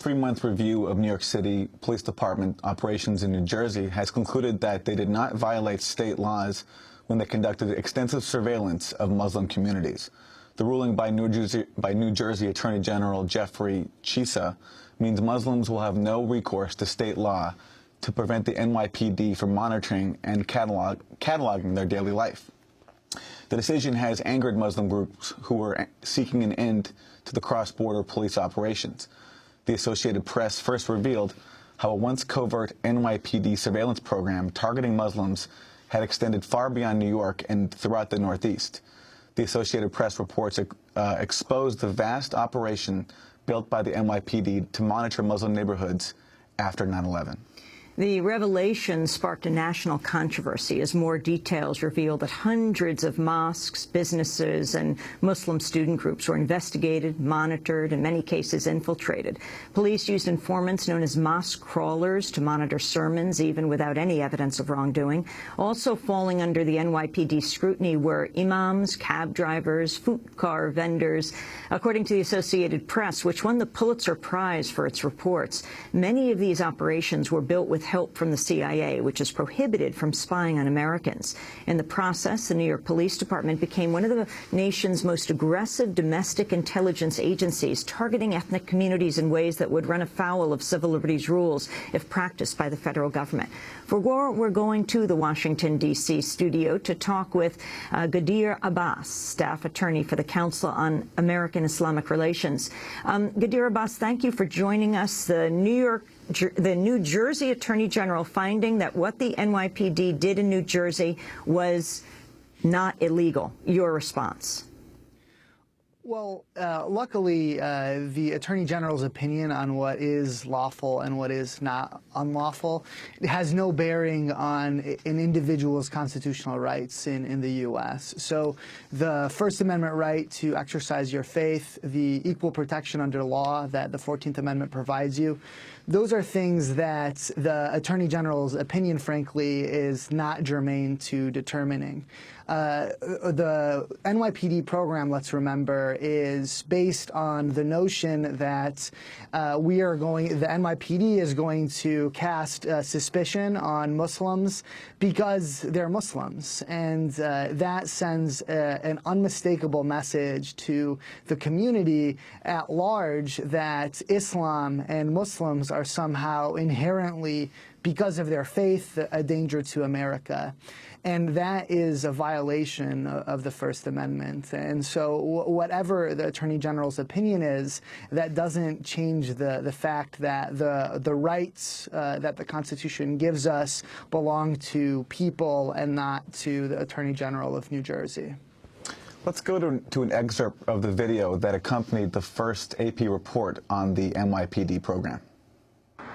3-month review of New York City Police Department operations in New Jersey has concluded that they did not violate state laws when they conducted extensive surveillance of Muslim communities. The ruling by New Jersey Attorney General Jeffrey Chisa means Muslims will have no recourse to state law to prevent the NYPD from monitoring and cataloging their daily life. The decision has angered Muslim groups who are seeking an end to the cross-border police operations. The Associated Press first revealed how a once covert NYPD surveillance program targeting Muslims had extended far beyond New York and throughout the Northeast. The Associated Press reports exposed the vast operation built by the NYPD to monitor Muslim neighborhoods after 9/11. The revelation sparked a national controversy as more details revealed that hundreds of mosques, businesses, and Muslim student groups were investigated, monitored, in many cases infiltrated. Police used informants known as mosque crawlers to monitor sermons, even without any evidence of wrongdoing. Also falling under the NYPD scrutiny were imams, cab drivers, food car vendors. According to the Associated Press, which won the Pulitzer Prize for its reports, many of these operations were built with help from the CIA, which is prohibited from spying on Americans. In the process, the New York Police Department became one of the nation's most aggressive domestic intelligence agencies, targeting ethnic communities in ways that would run afoul of civil liberties rules if practiced by the federal government. For more, we're going to the Washington, D.C. studio to talk with Ghadir Abbas, staff attorney for the Council on American Islamic Relations. Ghadir Abbas, thank you for joining us. The New Jersey Attorney General finding that what the NYPD did in New Jersey was not illegal. Your response? Well, luckily, the Attorney General's opinion on what is lawful and what is not unlawful has no bearing on an individual's constitutional rights in the U.S. So the First Amendment right to exercise your faith, the equal protection under law that the 14th Amendment provides you, those are things that the Attorney General's opinion, frankly, is not germane to determining. The NYPD program, let's remember, is based on the notion that the NYPD is going to cast suspicion on Muslims because they're Muslims. And that sends an unmistakable message to the community at large that Islam and Muslims are somehow inherently, because of their faith, a danger to America. And that is a violation of the First Amendment. And so whatever the Attorney General's opinion is, that doesn't change the fact that the rights that the Constitution gives us belong to people and not to the Attorney General of New Jersey. Let's go to an excerpt of the video that accompanied the first AP report on the NYPD program.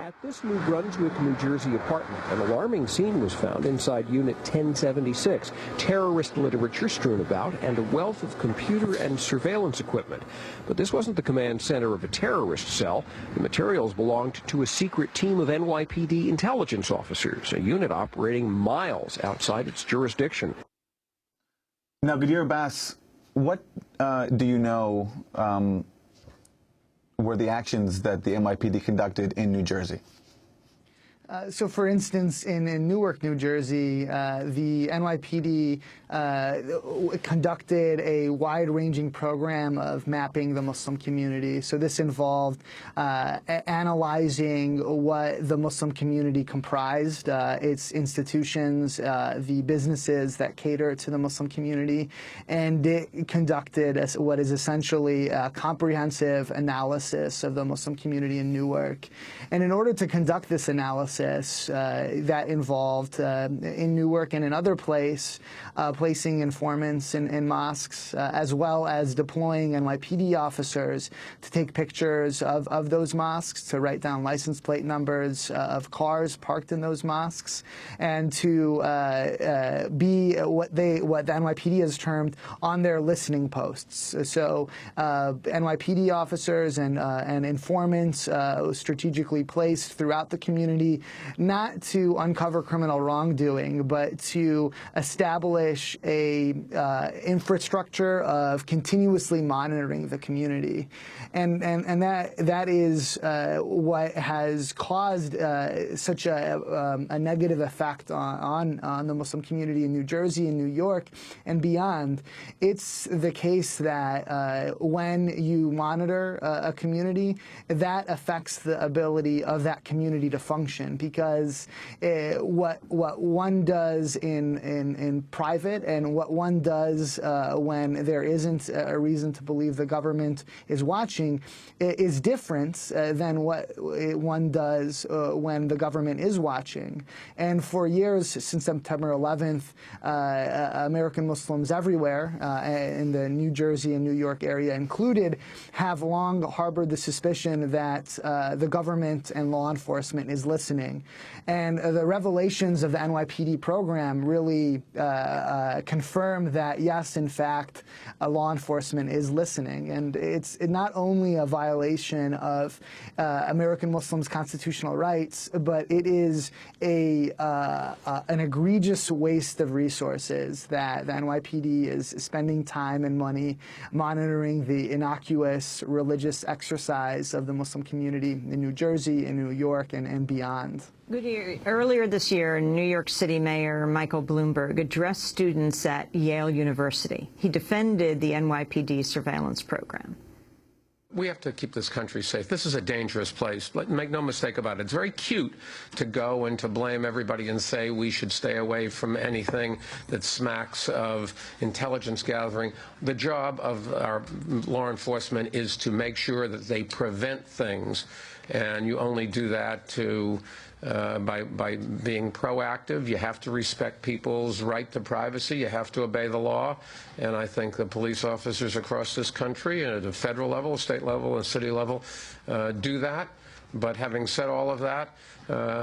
At this New Brunswick, New Jersey apartment, an alarming scene was found inside Unit 1076. Terrorist literature strewn about and a wealth of computer and surveillance equipment. But this wasn't the command center of a terrorist cell. The materials belonged to a secret team of NYPD intelligence officers, a unit operating miles outside its jurisdiction. Now, Ghadir Abbas, what do you know were the actions that the NYPD conducted in New Jersey? So, for instance, in Newark, New Jersey, the NYPD conducted a wide-ranging program of mapping the Muslim community. So this involved analyzing what the Muslim community comprised, its institutions, the businesses that cater to the Muslim community, and it conducted what is essentially a comprehensive analysis of the Muslim community in Newark. And in order to conduct this analysis, that involved in Newark and in other places, placing informants in mosques, as well as deploying NYPD officers to take pictures of those mosques, to write down license plate numbers of cars parked in those mosques, and to be what the NYPD has termed on their listening posts. So NYPD officers and informants strategically placed throughout the community not to uncover criminal wrongdoing, but to establish a infrastructure of continuously monitoring the community, and that is what has caused such a negative effect on the Muslim community in New Jersey and New York and beyond. It's the case that when you monitor a community, that affects the ability of that community to function, because what one does in private and what one does when there isn't a reason to believe the government is watching is different than what one does when the government is watching. And for years, since September 11th, American Muslims everywhere in the New Jersey and New York area included have long harbored the suspicion that the government and law enforcement is listening. And the revelations of the NYPD program really confirm that, yes, in fact, law enforcement is listening. And it's not only a violation of American Muslims' constitutional rights, but it is an egregious waste of resources that the NYPD is spending time and money monitoring the innocuous religious exercise of the Muslim community in New Jersey and New York and beyond. Earlier this year, New York City Mayor Michael Bloomberg addressed students at Yale University. He defended the NYPD surveillance program. We have to keep this country safe. This is a dangerous place. Make no mistake about it. It's very cute to go and to blame everybody and say we should stay away from anything that smacks of intelligence gathering. The job of our law enforcement is to make sure that they prevent things, and you only do that by being proactive. You have to respect people's right to privacy. You have to obey the law. And I think the police officers across this country, at a federal level, state level, and city level, do that. But having said all of that,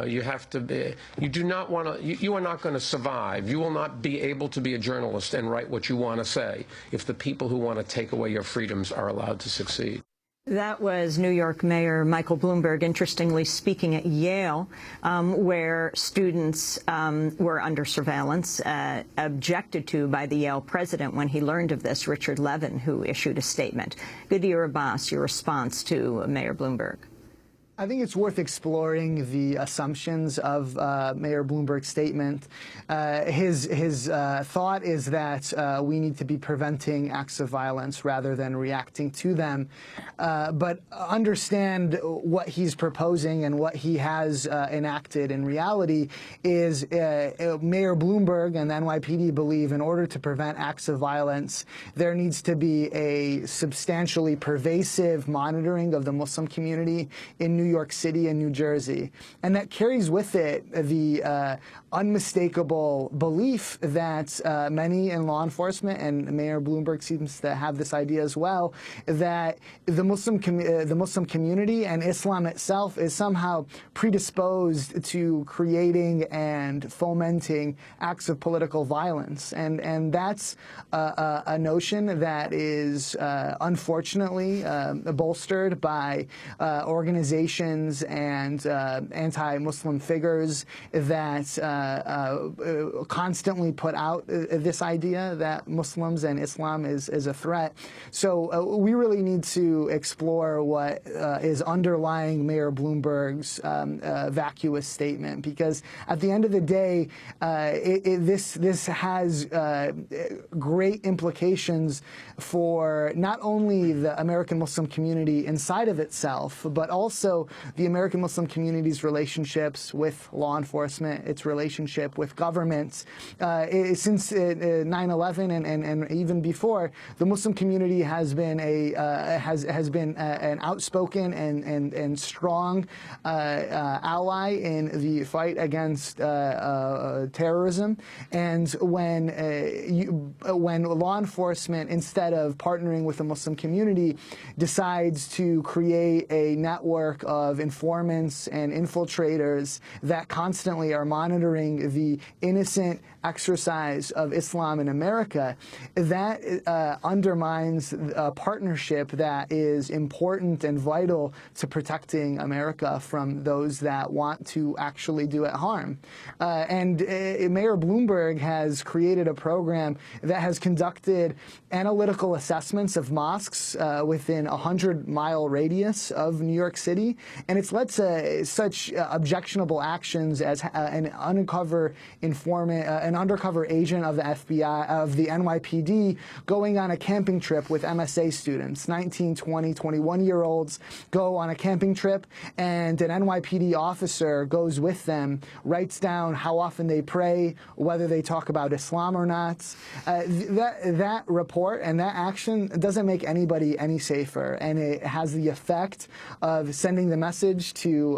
you have to be, you are not going to survive. You will not be able to be a journalist and write what you want to say if the people who want to take away your freedoms are allowed to succeed. That was New York Mayor Michael Bloomberg, interestingly speaking at Yale, where students were under surveillance, objected to by the Yale president when he learned of this, Richard Levin, who issued a statement. Ghadir Abbas, your response to Mayor Bloomberg. I think it's worth exploring the assumptions of Mayor Bloomberg's statement. His thought is that we need to be preventing acts of violence rather than reacting to them. But understand what he's proposing and what he has enacted in reality is Mayor Bloomberg and the NYPD believe in order to prevent acts of violence, there needs to be a substantially pervasive monitoring of the Muslim community in New York City and New Jersey. And that carries with it the unmistakable belief that many in law enforcement, and Mayor Bloomberg seems to have this idea as well, that the Muslim community and Islam itself is somehow predisposed to creating and fomenting acts of political violence. And that's a notion that is unfortunately bolstered by organizations and anti-Muslim figures that constantly put out this idea that Muslims and Islam is a threat. So we really need to explore what is underlying Mayor Bloomberg's vacuous statement, because at the end of the day, this has great implications for not only the American Muslim community inside of itself, but also the American Muslim community's relationships with law enforcement, its relationship with governments. Since 9/11 and even before, the Muslim community has been an outspoken and strong ally in the fight against terrorism. And when law enforcement, instead of partnering with the Muslim community, decides to create a network of informants and infiltrators that constantly are monitoring the innocent exercise of Islam in America, that undermines a partnership that is important and vital to protecting America from those that want to actually do it harm. Mayor Bloomberg has created a program that has conducted analytical assessments of mosques within a 100-mile radius of New York City, and it's led to such objectionable actions as an undercover informant, an undercover agent of the FBI, of the NYPD, going on a camping trip with MSA students. 19, 20, 21-year-olds go on a camping trip, and an NYPD officer goes with them, writes down how often they pray, whether they talk about Islam or not. That report and that action doesn't make anybody any safer, and it has the effect of sending the message to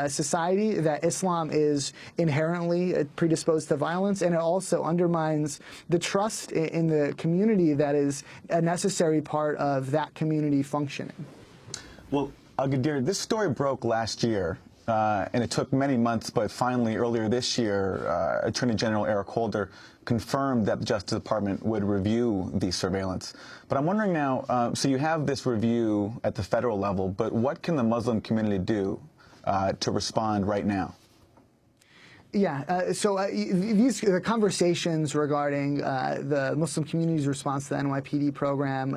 society that Islam is inherently predisposed to violence, and it also undermines the trust in the community that is a necessary part of that community functioning. Well, Al-Ghadir, this story broke last year, and it took many months, but finally, earlier this year, Attorney General Eric Holder confirmed that the Justice Department would review the surveillance. But I'm wondering now, so you have this review at the federal level, but what can the Muslim community do to respond right now? Yeah, these conversations regarding the Muslim community's response to the NYPD program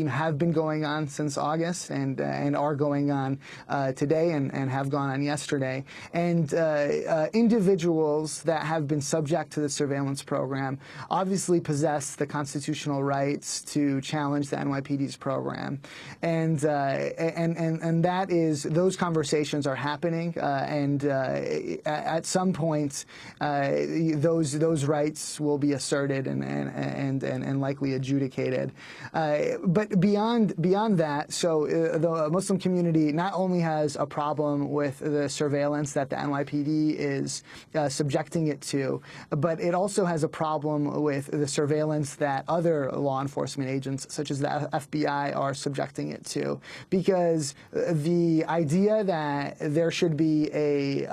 have been going on since August and are going on today and have gone on yesterday. And individuals that have been subject to the surveillance program obviously possess the constitutional rights to challenge the NYPD's program. And that is, those conversations are happening, and at some point, those rights will be asserted and likely adjudicated. But beyond that, so the Muslim community not only has a problem with the surveillance that the NYPD is subjecting it to, but it also has a problem with the surveillance that other law enforcement agents, such as the FBI, are subjecting it to. Because the idea that there should be a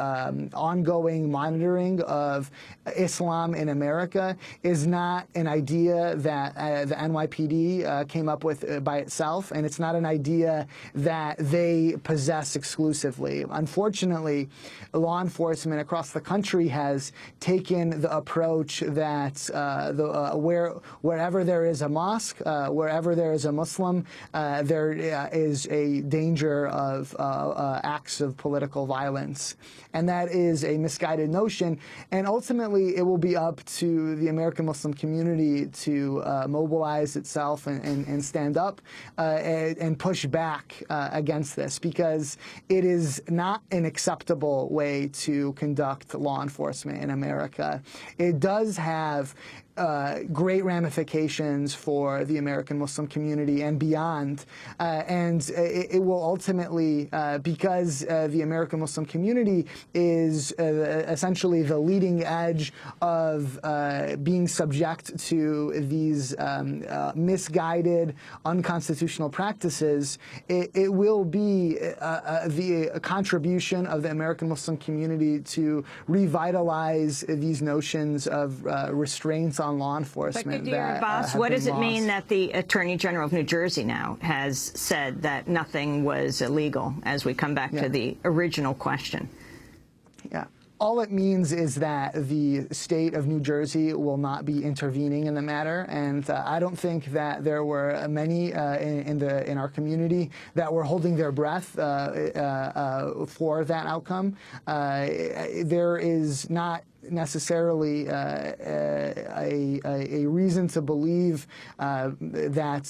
ongoing monitoring of Islam in America is not an idea that the NYPD came up with by itself, and it's not an idea that they possess exclusively. Unfortunately, law enforcement across the country has taken the approach that wherever there is a mosque, wherever there is a Muslim, there is a danger of acts of political violence. And that is a misguided notion. And ultimately, it will be up to the American Muslim community to mobilize itself and stand up and push back against this, because it is not an acceptable way to conduct law enforcement in America. It does have great ramifications for the American Muslim community and beyond, and it will ultimately, because the American Muslim community is essentially the leading edge of being subject to these misguided, unconstitutional practices, it will be the contribution of the American Muslim community to revitalize these notions of restraints on law enforcement. But Ghadir Abbas, what does it mean that the Attorney General of New Jersey now has said that nothing was illegal, as we come back to the original question? Yeah. All it means is that the state of New Jersey will not be intervening in the matter, and I don't think that there were many in our community that were holding their breath for that outcome. There is not necessarily a reason to believe that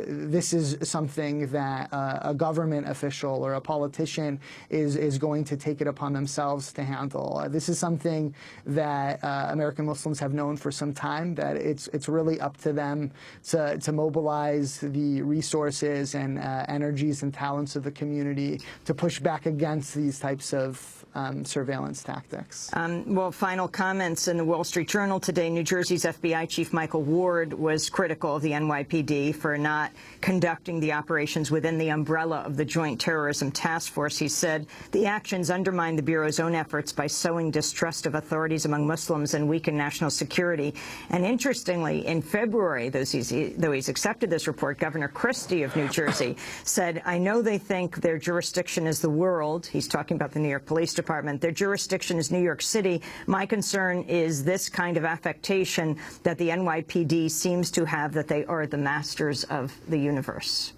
this is something that a government official or a politician is going to take it upon themselves to handle. This is something that American Muslims have known for some time, that it's really up to them to mobilize the resources and energies and talents of the community to push back against these types of surveillance tactics. Well, finally, final comments in the Wall Street Journal today. New Jersey's FBI Chief Michael Ward was critical of the NYPD for not conducting the operations within the umbrella of the Joint Terrorism Task Force. He said the actions undermine the Bureau's own efforts by sowing distrust of authorities among Muslims and weaken national security. And interestingly, in February, though he's accepted this report, Governor Christie of New Jersey said, I know they think their jurisdiction is the world. He's talking about the New York Police Department. Their jurisdiction is New York City. My concern is this kind of affectation that the NYPD seems to have, that they are the masters of the universe.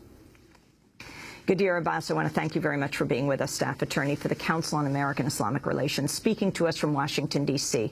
Gadeer Abbas, I want to thank you very much for being with us, staff attorney for the Council on American Islamic Relations, speaking to us from Washington, D.C.